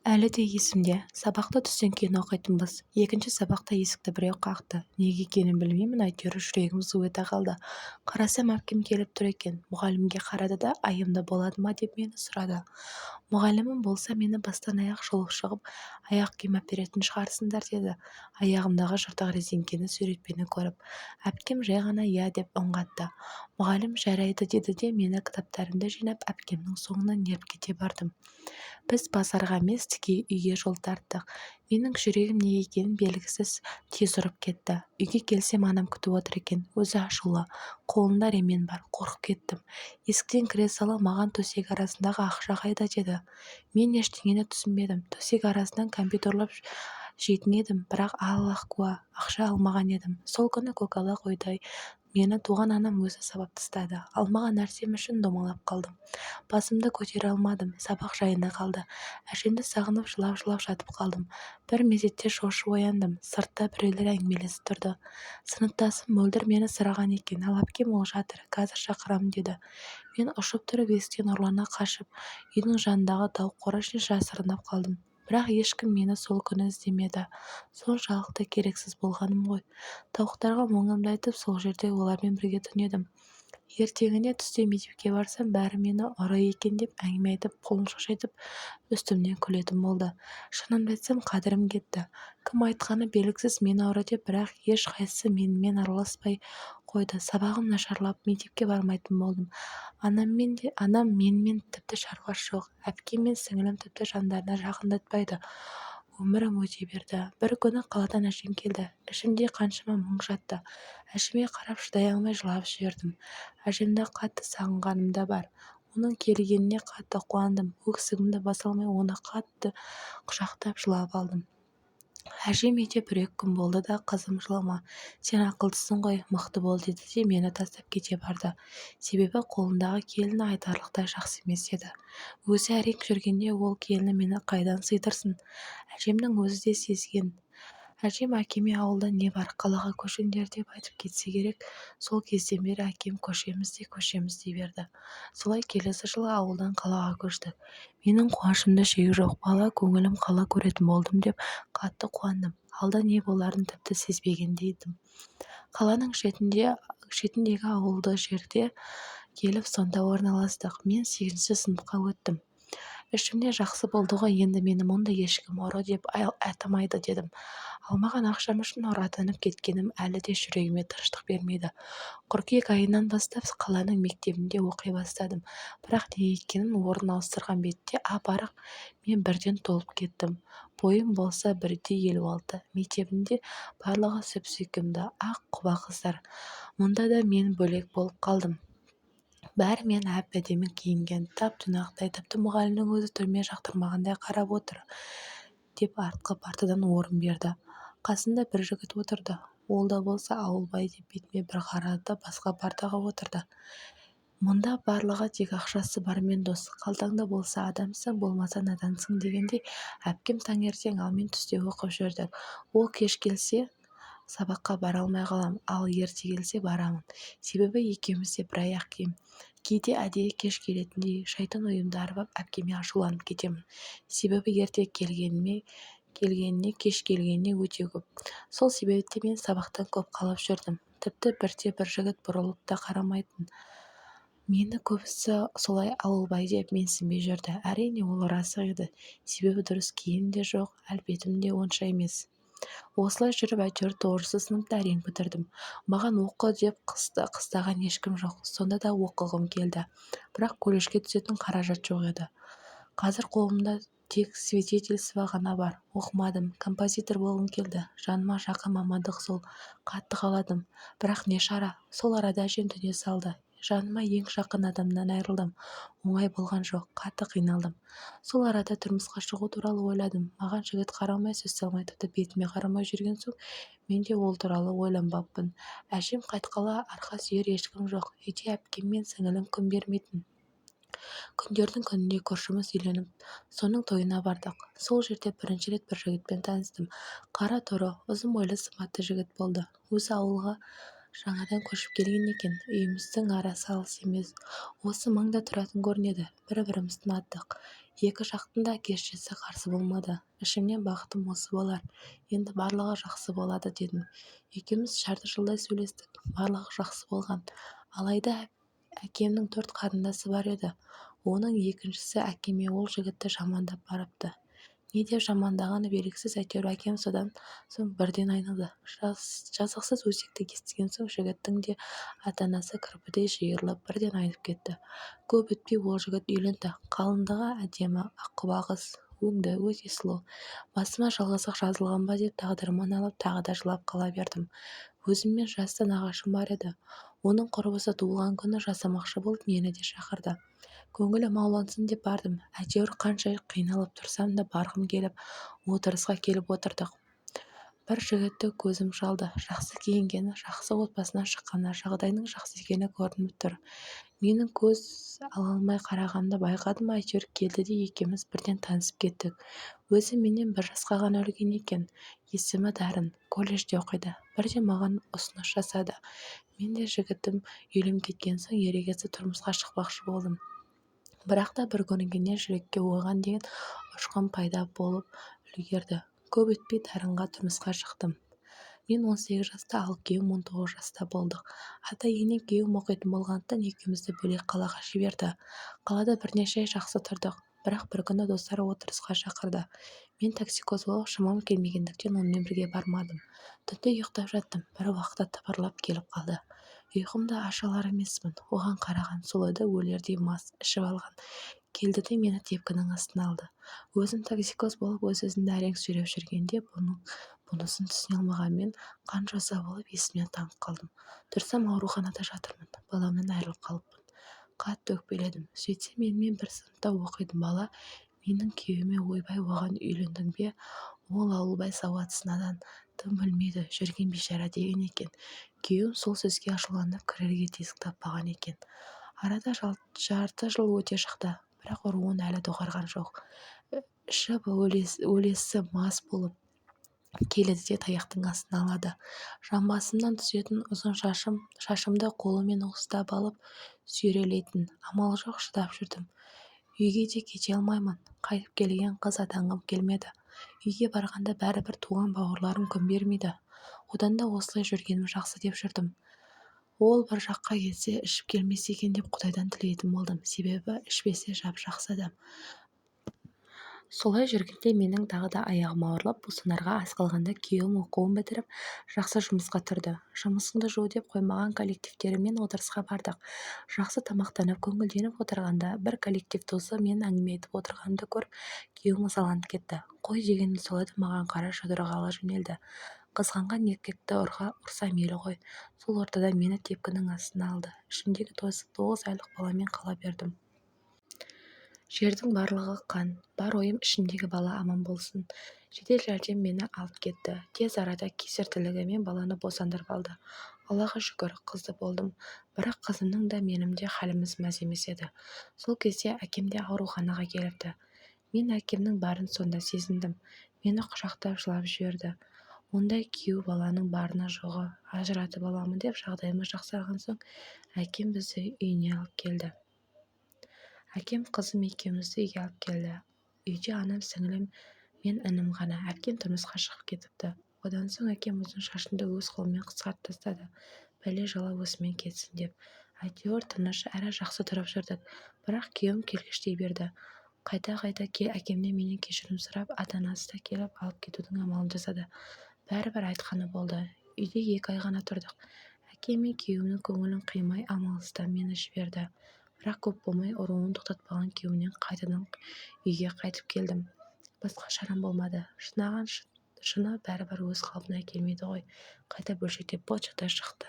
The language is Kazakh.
Әлі де есімде. Сабақта түстен кейін оқитынбыз. Екінші сабақта есікті біреу қақты. Неге екенін білмеймін, әйтеуір жүрегім зу ете қалды. Қарасам, әпкем келіп тұр екен. Мұғалімге қарады да, айымда болады ма деп мені сұрады. Мұғалімім болса мені бастан-аяқ шолып шығып, аяқ киім әперетін шығарсыңдар деді. Аяғымдағы жыртық резеңкені суретпені көріп. Әпкем жай ғана иә деп үн қатты. Мұғалім жарайды деді де мені кітаптарымды жинап әпкемнің соңынан еріп кете бардым. Біз базарға емес, тіке үйге жол тарттық. Менің жүрегім неге екені белгісіз тез ұрып кетті. Үйге келсем, анам күтіп отыр екен. Өзі ашулы, қолында ремен бар. Қорқып кеттім. Есіктен кіре сала маған төсек арасындағы ақша қайда деді. Мен ештеңені түсінбедім. Төсек арасынан компьютерлап жейтін едім, бірақ Аллах куә, ақша алмаған едім. Сол күні көкала қойдай мені туған анам өзі сабап тастады. Алмаған нәрсем үшін домалап қалдым. Басымды көтере алмадым, сабақ жайында қалды. Әжемді сағынып жылап-жылап жатып қалдым. Бір мезетте шошып ояндым. Сыртта біреулер әңгімелесіп тұрды. Сыныптасым мөлдір мені сұраған екен. Ал әпкем ол жатыр, қазір шақырамын деді. Мен ұшып тұрып есіктен ұрлана қашып, үйдің жанындағы тауық қорашын жасырынып қалдым. Бірақ ешкім мені сол күні іздемеді. Соншалықты керексіз болғаным ғой. Тауықтарға мұңымды айтып, сол жерде олармен бірге түнедім. Ертеңіне түсте мектепке барсам, бәрі мені ұры екен деп әңгіме айтып, қолын шошайтып үстімнен күлетін болды. Шынымды айтсам, қадірім кетті. Кім айтқаны белгісіз мені ұры деп, бірақ ешқайсысы менімен араласпай қойды. Сабағым нашарлап, мектепке бармайтын болдым. Анам менімен тіпті шаруасы жоқ. Әпкем мен сіңілім тіпті жандарына жақындатпайды. Өмірім өте берді. Bir күні қаладан әжем келді. Ішімде қаншама мұң жатты. Әжеме қарап шыдай алмай жылап жібердім. Әжемді қатты сағынғаным да бар. Оның келгеніне қатты қуандым. Өксігімді баса алмай оны қатты құшақтап жылап алдым. Әжем үйде 1-2 күн болды да, қызым жылама, сен ақылдысың ғой, мықты бол деді де мені тастап кете барды. Себебі қолындағы келіні айтарлықтай жақсы емес еді. Өзі әрең жүргенде ол келіні мені қайдан сыйдырсын? Әжемнің өзі де сезген. Әжем әкеме ауылда не бар, қалаға көшіңдер деп айтып кетсе керек. Сол кезден бері әкем көшеміз дей берді. Солай келесі жылы ауылдан қалаға көштік. Менің қуанышымда шек жоқ. Бала көңілім қала көретін болдым деп қатты қуандым. Алда не боларын тіпті сезбегендей едім. Қаланың шетіндегі ауылды жерде келіп сонда орналастық. Мен 8-ші сыныпқа өттім. Ішімде жақсы болды ғой, енді мені мұнда ешкім ұры деп атамайды дедім. Алмаған ақшам үшін ұры атанып кеткенім әлі де жүрегіме тыныштық бермейді. Қыркүйек айынан бастап қаланың мектебінде оқи бастадым. Бірақ не екенін орын ауыстырған бетте ап-арық мен бірден толып кеттім. Бойым болса 1,56. Мектебінде барлығы сүп-сүйкімді, ақ құба қыздар. Мұнда да мен бөлек болып қалдым. Бәрі мен әп-әдемі киінген, тап-тұйнақтай, тіпті мұғалімнің өзі түрме жақтырмағандай қарап отыр деп артқы партадан орын берді. Қасында бір жігіт отырды. Ол да болса ауылбай деп бетіме бір қарады да басқа партаға отырды. Мұнда барлығы тек ақшасы бармен дос. Қалтаңда болса адамсың, болмаса надансың дегендей, әпкем таңертең, ал мен түсте оқып жүрдік. Ол кеш келсе сабаққа бара алмай қалам, ал ерте келсе барамын. Себебі екеуміз де бір аяқ киім. Кейде әдейі кеш келетіндей шайтан ойымды арбап әпкеме ашуланып кетемін. Себебі ерте келгеніне кеш келгеніне өте көп. Сол себепті мен сабақтан көп қалып жүрдім. Тіпті бірде-бір жігіт бұрылып та қарамайтын. Мені көбісі солай ауылбай деп менсінбей жүрді. Әрине, ол расы еді. Себебі дұрыс киім де жоқ, әлпетім де онша емес. Осылай жүріп әйтеуір 9-шы сыныпта әрең бітірдім. Маған оқы деп қыстаған ешкім жоқ. Сонда да оқығым келді. Бірақ колледжге түсетін қаражат жоқ еді. Қазір қолымда тек свидетельство ғана бар. Оқымадым. Композитор болғым келді. Жаныма жақын мамандық сол. Қатты қаладым. Бірақ не шара? Сол арада әжем дүние салды. Жаныма ең жақын адамнан айырылдым. Оңай болған жоқ, қатты қиналдым. Сол арада тұрмысқа шығу туралы ойладым. Маған жігіт қарамай, сөз салмай, тіпті бетіме қарамай жүрген соң, мен де ол туралы ойланбаппын. Әжем қайтқалы арқа сүйер ешкім жоқ. Үйде әпкем мен сіңілім күн бермейтін. Күндердің күнінде көршіміз үйленіп, соның тойына бардық. Сол жерде бірінші рет бір жігітпен таныстым. Қара торы, ұзын бойлы сымбатты жігіт болды. Өзі ауылға жаңадан көшіп келген екен. Үйіміздің арасы алыс емес. Осы маңда тұратын көрінеді. Бір-бірімізді ұнаттық. Екі жақтың да еш-жесі қарсы болмады. Ішімнен бақытым осы болар, енді барлығы жақсы болады дедім. Екеуміз жарты жылдай сөйлестік, барлығы жақсы болған. Алайда әкемнің 4 қарындасы бар еді. Оның екіншісі әкеме ол жігітті жамандап барыпты. Не деп жамандағаны белгісіз, әйтеуір әкем содан соң бірден айныды. Жазықсыз өсекті естіген соң жігіттің де ата-анасы кірпідей жиырылып бірден айнып кетті. Көп өтпей ол жігіт үйленді. Қалыңдығы әдемі, аққұба қыз, өңді, өте сұлу. Басыма жалғыздық жазылған ба деп тағдырыма налып тағы да жылап қала бердім. Өзіммен жасты нағашым бар еді. Оның құрбысы туылған күні жасамақшы болып мені де шақырды. Көңілім аулансын деп бардым. Әйтеуір қанша қиналып тұрсам да барғым келіп, отырысқа келіп отырдық. Бір жігітті көзім шалды. Жақсы киінгені, жақсы отбасынан шыққаны, жағдайының жақсы екені көрініп тұр. Менің көз ала алмай қарағанымды байқадым. Әйтеуір келді де екеуміз бірден танысып кеттік. Өзі менен 1 жасқа ғана үлкен екен. Есімі Дарын, колледжде оқиды. Бірден маған ұсыныс жасады. Мен де жігітім үйленіп кеткен соң ерегесіп тұрмысқа шықпақшы болдым. Бірақ та бір көрінгеннен жүрекке оған деген ұшқын пайда болып үлгерді. Көп өтпей Дарынға тұрмысқа шықтым. Мен 18 жаста, ал күйеуім 19 жаста болдық. Ата-енем күйеуім оқитын болғандықтан екеумізді бөлек қалаға жіберді. Қалада бірнеше ай жақсы тұрдық. Бірақ бір күні достары отырысқа шақырды. Мен токсикоз болып шамам келмегендіктен онымен бірге бармадым. Түнде ұйықтап жаттым. Бір уақытта тыпырлап келіп қалды. Ұйқымда аша алар емеспін. Оған қараған сол еді, өлердей мас, ішіп алған. Келді де мені тепкінің астына алды. Өзім токсикоз болып өз-өзімді әрең сүйреп жүргенде бұнысын түсіне алмағанмен қан-жоса болып есімнен танып қалдым. Тұрсам ауруханада жатырмын. Баламнан айырылып қалыппын. Қатты өкпеледім. Сөйтсем менімен бір сыныпта оқитын бала менің күйеуіме ойбай оған үйлендің бе? Ол ауылбай сауатсыз надан, тым білмейді, жүрген бейшара деген екен. Күйеуім сол сөзге ашуланып кірерге тесік таппаған екен. Арада жарты жыл өте шықты, бірақ руын әлі доғарған жоқ. Ішіп өлесі мас болып келеді де таяқтың астына алады. Жамбасымнан түсетін ұзын шашымды қолымен уыстап алып сүйрелейтін. Амал жоқ, шыдап жүрдім. Үйге де кете алмаймын. Қайтып келген қыз атанғым келмеді. Үйге барғанда бәрібір туған бауырларым күн бермейді. Одан да осылай жүргенім жақсы деп жүрдім. Ол бір жаққа келсе ішіп келмесе екен деп Құдайдан тілейтін болдым. Себебі ішпесе жап-жақсы адам. Солай жүргенде менің тағы да аяғым ауырлап, босанарға аз қалғанда күйеуім оқуын бітіріп, жақсы жұмысқа тұрды. Жұмысыңды жу деп қоймаған коллективтерімен отырысқа бардық. Жақсы тамақтанып, көңілденіп отырғанда бір коллектив досы мен әңгіме айтып отырғанымды көріп, күйеуім ызаланып кетті. Қой дегенім сол еді, маған қарай жұдырығы ала жөнелді. Қызғанған еркекті ұрса мейлі ғой. Сол ортада мені тепкінің астына алды. Ішімдегі 9 айлық баламен қала бердім. Жердің барлығы қан, бар ойым ішімдегі бала аман болсын. Жедел жәрдем мені алып кетті. Тез арада кесіртілігімен баланы босандырып алды. Аллаға шүкір, қызды болдым. Бірақ қызымның да менің де халіміз мәз емес еді. Сол кезде әкем де ауруханаға келіпті. Мен әкемнің барын сонда сезіндім. Мені құшақтап жылап жіберді. Ондай күйеу баланың барына жоғы, ажыратып аламын деп жағдайымыз жақсарған соң, әкем бізді үйіне алып келді. Әкем қызым екеумізді үйге алып келді. Үйде анам, сіңілім мен інім ғана. Әпкем тұрмысқа шығып кетіпті. Одан соң әкем ұзын шашымды өз қолымен қысқартып тастады. Бәле-жала осымен кетсін деп. Әйтеуір тыныш әрі жақсы тұрып жүрдік. Бірақ күйеуім келгіштей берді. Қайта-қайта әкемнен менен кешірім сұрап, ата-анасы да келіп алып кетудің амалын жасады. Бәрібір айтқаны болды. Үйде 2 ай ғана тұрдық. Әкем мен күйеуімнің көңілін қимай амалсыздан мені жіберді. Бірақ көп болмай ұруын тоқтатпаған күйеуінен қайтадан үйге қайтып келдім. Басқа шарам болмады. Шынаған шыны бәрібір өз қалпына келмейді ғой. Қайта бөлшектеп быт-шыты шықты.